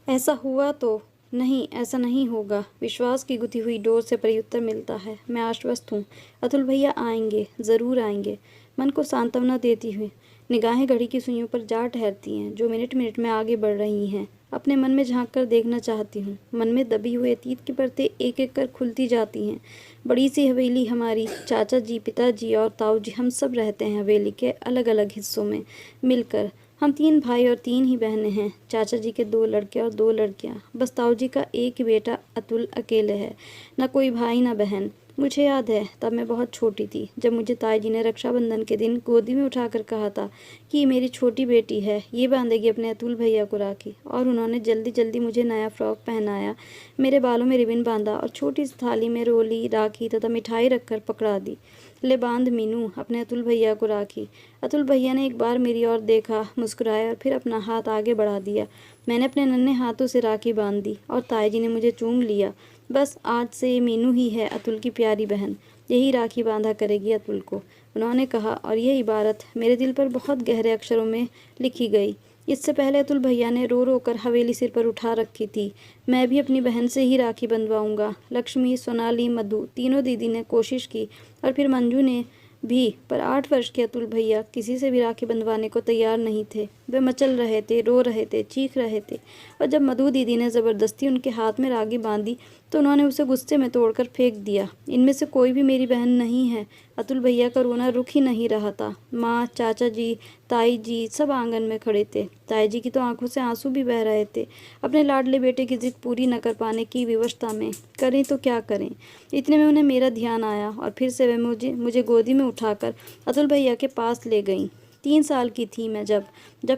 ऐसा हुआ तो नहीं, ऐसा नहीं होगा। विश्वास की गुथी हुई डोर से प्रत्युत्तर मिलता है। मैं आश्वस्त हूँ, अतुल भैया आएंगे, ज़रूर आएंगे। मन को सांत्वना देती हुई निगाहें घड़ी की सुइयों पर जा ठहरती हैं, जो मिनट मिनट में आगे बढ़ रही हैं। अपने मन में झांक कर देखना चाहती हूँ। मन में दबी हुई अतीत की परतें एक एक कर खुलती जाती हैं। बड़ी सी हवेली हमारी, चाचा जी, पिताजी और ताऊ जी, हम सब रहते हैं हवेली के अलग अलग हिस्सों में मिलकर। हम 3 भाई और 3 ही बहनें हैं। चाचा जी के 2 लड़के और 2 लड़कियां। बस ताऊ जी का एक ही बेटा अतुल अकेले है। न कोई भाई न बहन। मुझे याद है, तब मैं बहुत छोटी थी, जब मुझे ताई जी ने रक्षाबंधन के दिन गोदी में उठाकर कहा था कि ये मेरी छोटी बेटी है, ये बांधेगी अपने अतुल भैया को राखी। और उन्होंने जल्दी जल्दी मुझे नया फ्रॉक पहनाया, मेरे बालों में रिबन बांधा और छोटी सी थाली में रोली, राखी तथा मिठाई रखकर पकड़ा दी। ले बांध मीनू, अपने अतुल भैया को राखी। अतुल भैया ने एक बार मेरी ओर देखा, मुस्कुराया और फिर अपना हाथ आगे बढ़ा दिया। मैंने अपने नन्हे हाथों से राखी बांध दी और ताई जी ने मुझे चूम लिया। बस आज से ये मीनू ही है अतुल की प्यारी बहन, यही राखी बांधा करेगी अतुल को, उन्होंने कहा। और यह इबारत मेरे दिल पर बहुत गहरे अक्षरों में लिखी गई। इससे पहले अतुल भैया ने रो रो कर हवेली सिर पर उठा रखी थी। मैं भी अपनी बहन से ही राखी बंधवाऊंगा। लक्ष्मी, सोनाली, मधु, तीनों दीदी ने कोशिश की और फिर मंजू ने भी, पर 8 वर्ष के अतुल भैया किसी से भी राखी बंधवाने को तैयार नहीं थे। वे मचल रहे थे, रो रहे थे, चीख रहे थे। और जब मधु दीदी ने ज़बरदस्ती उनके हाथ में राखी बांधी तो उन्होंने उसे गुस्से में तोड़कर फेंक दिया। इनमें से कोई भी मेरी बहन नहीं है। अतुल भैया का रोना रुक ही नहीं रहा था। माँ, चाचा जी, ताई जी सब आंगन में खड़े थे। ताई जी की तो आंखों से आंसू भी बह रहे थे, अपने लाडले बेटे की जिद पूरी न कर पाने की विवशता में। करें तो क्या करें। इतने में उन्हें मेरा ध्यान आया और फिर से वे मुझे गोदी में उठाकर अतुल भैया के पास ले गईं। 3 साल की थी मैं जब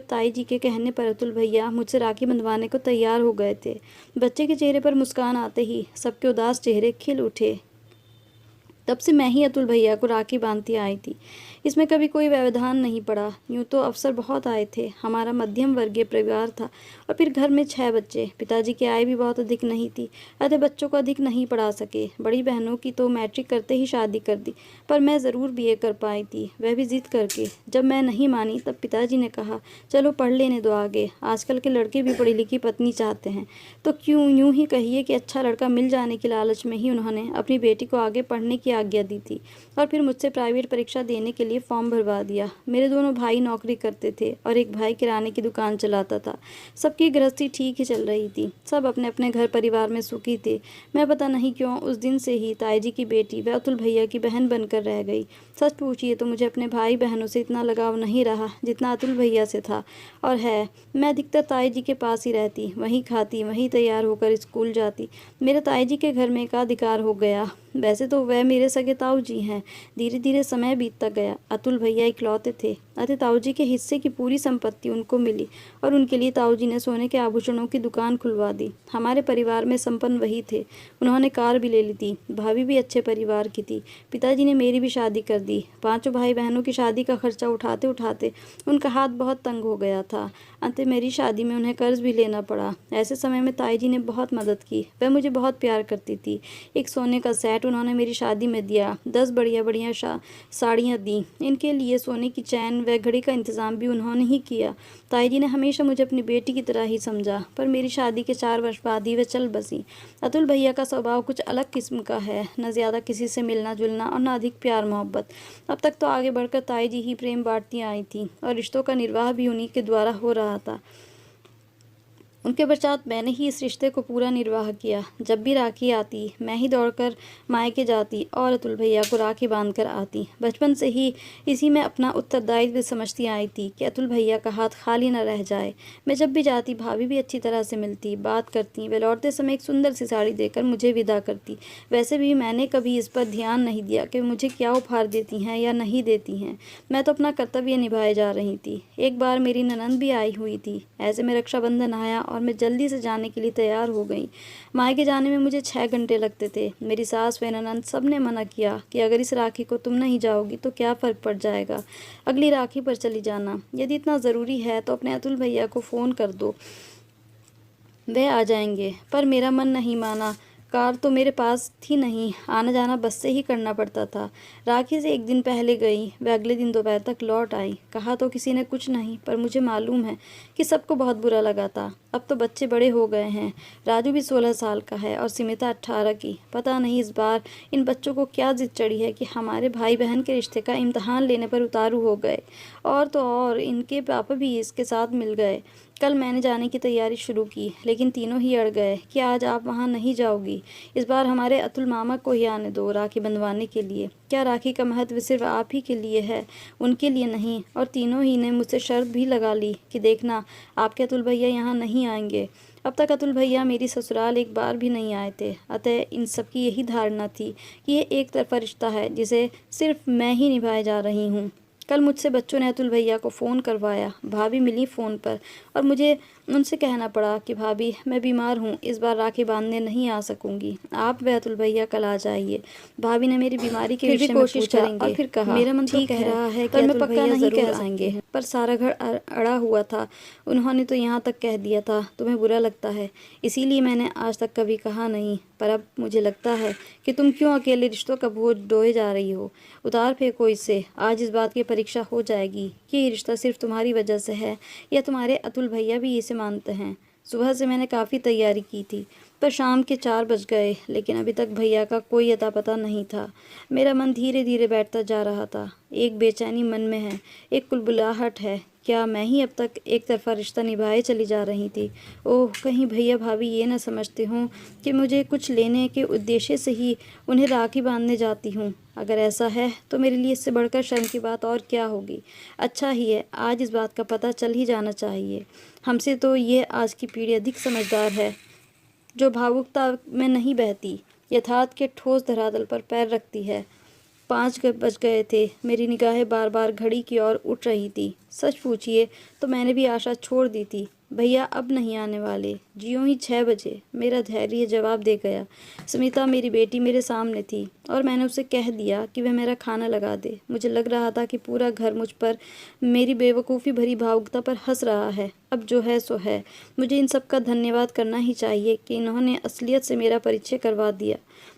ताई जी के कहने पर अतुल भैया मुझसे राखी बंधवाने को तैयार हो गए थे। बच्चे के चेहरे पर मुस्कान आते ही सबके उदास चेहरे खिल उठे। तब से मैं ही अतुल भैया को राखी बांधती आई थी। इसमें कभी कोई व्यवधान नहीं पड़ा। यूँ तो अवसर बहुत आए थे। हमारा मध्यम वर्गीय परिवार था और फिर घर में 6 बच्चे। पिताजी की आय भी बहुत अधिक नहीं थी, अतः बच्चों को अधिक नहीं पढ़ा सके। बड़ी बहनों की तो मैट्रिक करते ही शादी कर दी, पर मैं ज़रूर बीए कर पाई थी, वह भी जिद करके। जब मैं नहीं मानी तब पिताजी ने कहा, चलो पढ़ लेने दो आगे, आजकल के लड़के भी पढ़ी लिखी पत्नी चाहते हैं। तो क्यों, यूँ ही कहिए कि अच्छा लड़का मिल जाने के लालच में ही उन्होंने अपनी बेटी को आगे पढ़ने की आज्ञा दी थी और फिर मुझसे प्राइवेट परीक्षा देने के लिए फॉर्म भरवा दिया। मेरे दोनों भाई नौकरी करते थे और एक भाई किराने की दुकान चलाता था। सबकी गृहस्थी ठीक ही चल रही थी। सब अपने अपने घर परिवार में सुखी थे। मैं पता नहीं क्यों उस दिन से ही ताई जी की बेटी व अतुल भैया की बहन बनकर रह गई। सच पूछिए तो मुझे अपने भाई बहनों से इतना लगाव नहीं रहा जितना अतुल भैया से था। और है, मैं अधिकतर ताई जी के पास ही रहती, वहीं खाती, वहीं तैयार होकर स्कूल जाती। मेरे ताई जी के घर में एकाधिकार हो गया। वैसे तो वह मेरे सगे ताऊ जी हैं। धीरे धीरे समय बीतता गया। अतुल भैया इकलौते थे, अतः ताऊ जी के हिस्से की पूरी संपत्ति उनको मिली और उनके लिए ताऊ जी ने सोने के आभूषणों की दुकान खुलवा दी। हमारे परिवार में संपन्न वही थे। उन्होंने कार भी ले ली थी। भाभी भी अच्छे परिवार की थी। पिताजी ने मेरी भी शादी कर दी। 5 भाई बहनों की शादी का खर्चा उठाते उठाते उनका हाथ बहुत तंग हो गया था। अंत मेरी शादी में उन्हें कर्ज भी लेना पड़ा। ऐसे समय में ताई जी ने बहुत मदद की। वह मुझे बहुत प्यार करती थी। एक सोने का सेट उन्होंने मेरी शादी में दिया। 10 बढ़िया बढ़िया साड़ियाँ दी। इनके लिए सोने की चैन व घड़ी का इंतज़ाम भी उन्होंने ही किया। ताई जी ने हमेशा मुझे अपनी बेटी की तरह ही समझा, पर मेरी शादी के 4 वर्ष बाद ही वे चल बसी। अतुल भैया का स्वभाव कुछ अलग किस्म का है, न ज़्यादा किसी से मिलना जुलना और न अधिक प्यार मोहब्बत। अब तक तो आगे बढ़कर ताई जी ही प्रेम बांटती आई थी और रिश्तों का निर्वाह भी उन्हीं के द्वारा हो रहा था। उनके पश्चात मैंने ही इस रिश्ते को पूरा निर्वाह किया। जब भी राखी आती मैं ही दौड़कर मायके जाती और अतुल भैया को राखी बांधकर आती। बचपन से ही इसी में अपना उत्तरदायित्व समझती आई थी कि अतुल भैया का हाथ खाली न रह जाए। मैं जब भी जाती भाभी भी अच्छी तरह से मिलती, बात करती। वे लौटते समय एक सुंदर सी साड़ी देकर मुझे विदा करती। वैसे भी मैंने कभी इस पर ध्यान नहीं दिया कि मुझे क्या उपहार देती हैं या नहीं देती हैं। मैं तो अपना कर्तव्य निभाए जा रही थी। एक बार मेरी ननंद भी आई हुई थी। ऐसे में रक्षाबंधन आया और मैं जल्दी से जाने के लिए तैयार हो गई। मायके जाने में मुझे 6 घंटे लगते थे। मेरी सास व ननंद सब ने मना किया कि अगर इस राखी को तुम नहीं जाओगी तो क्या फ़र्क पड़ जाएगा, अगली राखी पर चली जाना। यदि इतना ज़रूरी है तो अपने अतुल भैया को फ़ोन कर दो, वे आ जाएंगे। पर मेरा मन नहीं माना। कार तो मेरे पास थी नहीं, आना जाना बस से ही करना पड़ता था। राखी से एक दिन पहले गई, वह अगले दिन दोपहर तक लौट आई। कहा तो किसी ने कुछ नहीं, पर मुझे मालूम है कि सबको बहुत बुरा लगा था। अब तो बच्चे बड़े हो गए हैं, राजू भी 16 साल का है और सिमिता 18 की। पता नहीं इस बार इन बच्चों को क्या जिद चढ़ी है कि हमारे भाई बहन के रिश्ते का इम्तहान लेने पर उतारू हो गए। और तो और इनके पापा भी इसके साथ मिल गए। कल मैंने जाने की तैयारी शुरू की, लेकिन तीनों ही अड़ गए कि आज आप वहाँ नहीं जाओगी। इस बार हमारे अतुल मामा को ही आने दो राखी बंधवाने के लिए। क्या राखी का महत्व सिर्फ आप ही के लिए है, उनके लिए नहीं? और तीनों ही ने मुझसे शर्त भी लगा ली कि देखना, आपके अतुल भैया यहाँ नहीं आएंगे। अब तक अतुल भैया मेरी ससुराल एक बार भी नहीं आए थे, अतः इन सबकी यही धारणा थी कि ये एक तरफा रिश्ता है जिसे सिर्फ मैं ही निभाए जा रही हूँ। कल मुझसे बच्चों ने अतुल भैया को फ़ोन करवाया। भाभी मिली फ़ोन पर और मुझे उनसे कहना पड़ा कि भाभी मैं बीमार हूँ, इस बार राखी बांधने नहीं आ सकूँगी, आप व अतुल भैया कल आ जाइए। भाभी ने मेरी बीमारी के विषय में पूछा और फिर कहा, मेरा मन तो कह रहा है कि अतुल भैया ज़रूर आएंगे, पर सारा घर अड़ा हुआ था। उन्होंने तो यहाँ तक कह दिया था तुम्हें बुरा लगता है, इसीलिए मैंने आज तक कभी कहा नहीं। पर अब मुझे लगता है कि तुम क्यों अकेले रिश्तों का बोझ ढोए जा रही हो। उतार फेंको इसे। आज इस बात की परीक्षा हो जाएगी कि ये रिश्ता सिर्फ तुम्हारी वजह से है या तुम्हारे अतुल भैया भी इसे मानते हैं। सुबह से मैंने काफ़ी तैयारी की थी, पर शाम के 4 बज गए, लेकिन अभी तक भैया का कोई अता पता नहीं था। मेरा मन धीरे धीरे बैठता जा रहा था। एक बेचैनी मन में है, एक कुलबुलाहट है। क्या मैं ही अब तक एक तरफा रिश्ता निभाए चली जा रही थी? ओह, कहीं भैया भाभी ये न समझते हों कि मुझे कुछ लेने के उद्देश्य से ही उन्हें राखी बांधने जाती हूँ। अगर ऐसा है तो मेरे लिए इससे बढ़कर शर्म की बात और क्या होगी। अच्छा ही है, आज इस बात का पता चल ही जाना चाहिए। हमसे तो ये आज की पीढ़ी अधिक समझदार है, जो भावुकता में नहीं बहती, यथार्थ के ठोस धरातल पर पैर रखती है। 5 बज गए थे। मेरी निगाहें बार बार घड़ी की ओर उठ रही थी। सच पूछिए तो मैंने भी आशा छोड़ दी थी, भैया अब नहीं आने वाले। ज्यों ही 6 बजे मेरा धैर्य जवाब दे गया। स्मिता मेरी बेटी मेरे सामने थी और मैंने उसे कह दिया कि वह मेरा खाना लगा दे। मुझे लग रहा था कि पूरा घर मुझ पर मेरी बेवकूफ़ी भरी भावुकता पर हंस रहा है। अब जो है सो है। मुझे इन सब का धन्यवाद करना ही चाहिए कि इन्होंने असलियत से मेरा परिचय करवा दिया।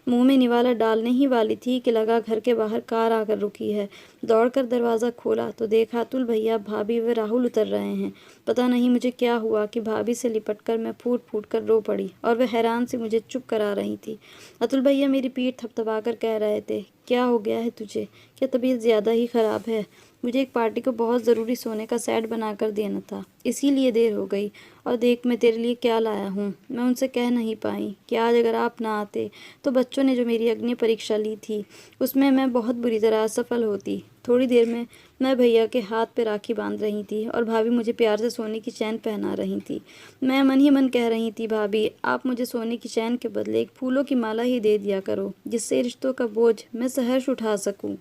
मुंह में निवाला डालने ही वाली थी कि लगा घर के बाहर कार आकर रुकी है। दौड़कर दरवाज़ा खोला तो देखा अतुल भैया, भाभी व राहुल उतर रहे हैं। पता नहीं मुझे क्या हुआ कि भाभी से लिपटकर मैं फूट फूट कर रो पड़ी और वह हैरान से मुझे चुप करा रही थी। अतुल भैया मेरी पीठ थपथपाकर कह रहे थे, क्या हो गया है तुझे? क्या तबीयत ज़्यादा ही ख़राब है? मुझे एक पार्टी को बहुत ज़रूरी सोने का सेट बना कर देना था, इसीलिए देर हो गई। और देख मैं तेरे लिए क्या लाया हूँ। मैं उनसे कह नहीं पाई कि आज अगर आप ना आते तो बच्चों ने जो मेरी अग्नि परीक्षा ली थी उसमें मैं बहुत बुरी तरह असफल होती। थोड़ी देर में मैं भैया के हाथ पे राखी बांध रही थी और भाभी मुझे प्यार से सोने की चैन पहना रही थी। मैं मन ही मन कह रही थी, भाभी आप मुझे सोने की चैन के बदले एक फूलों की माला ही दे दिया करो, जिससे रिश्तों का बोझ मैं सहर्ष उठा सकूं।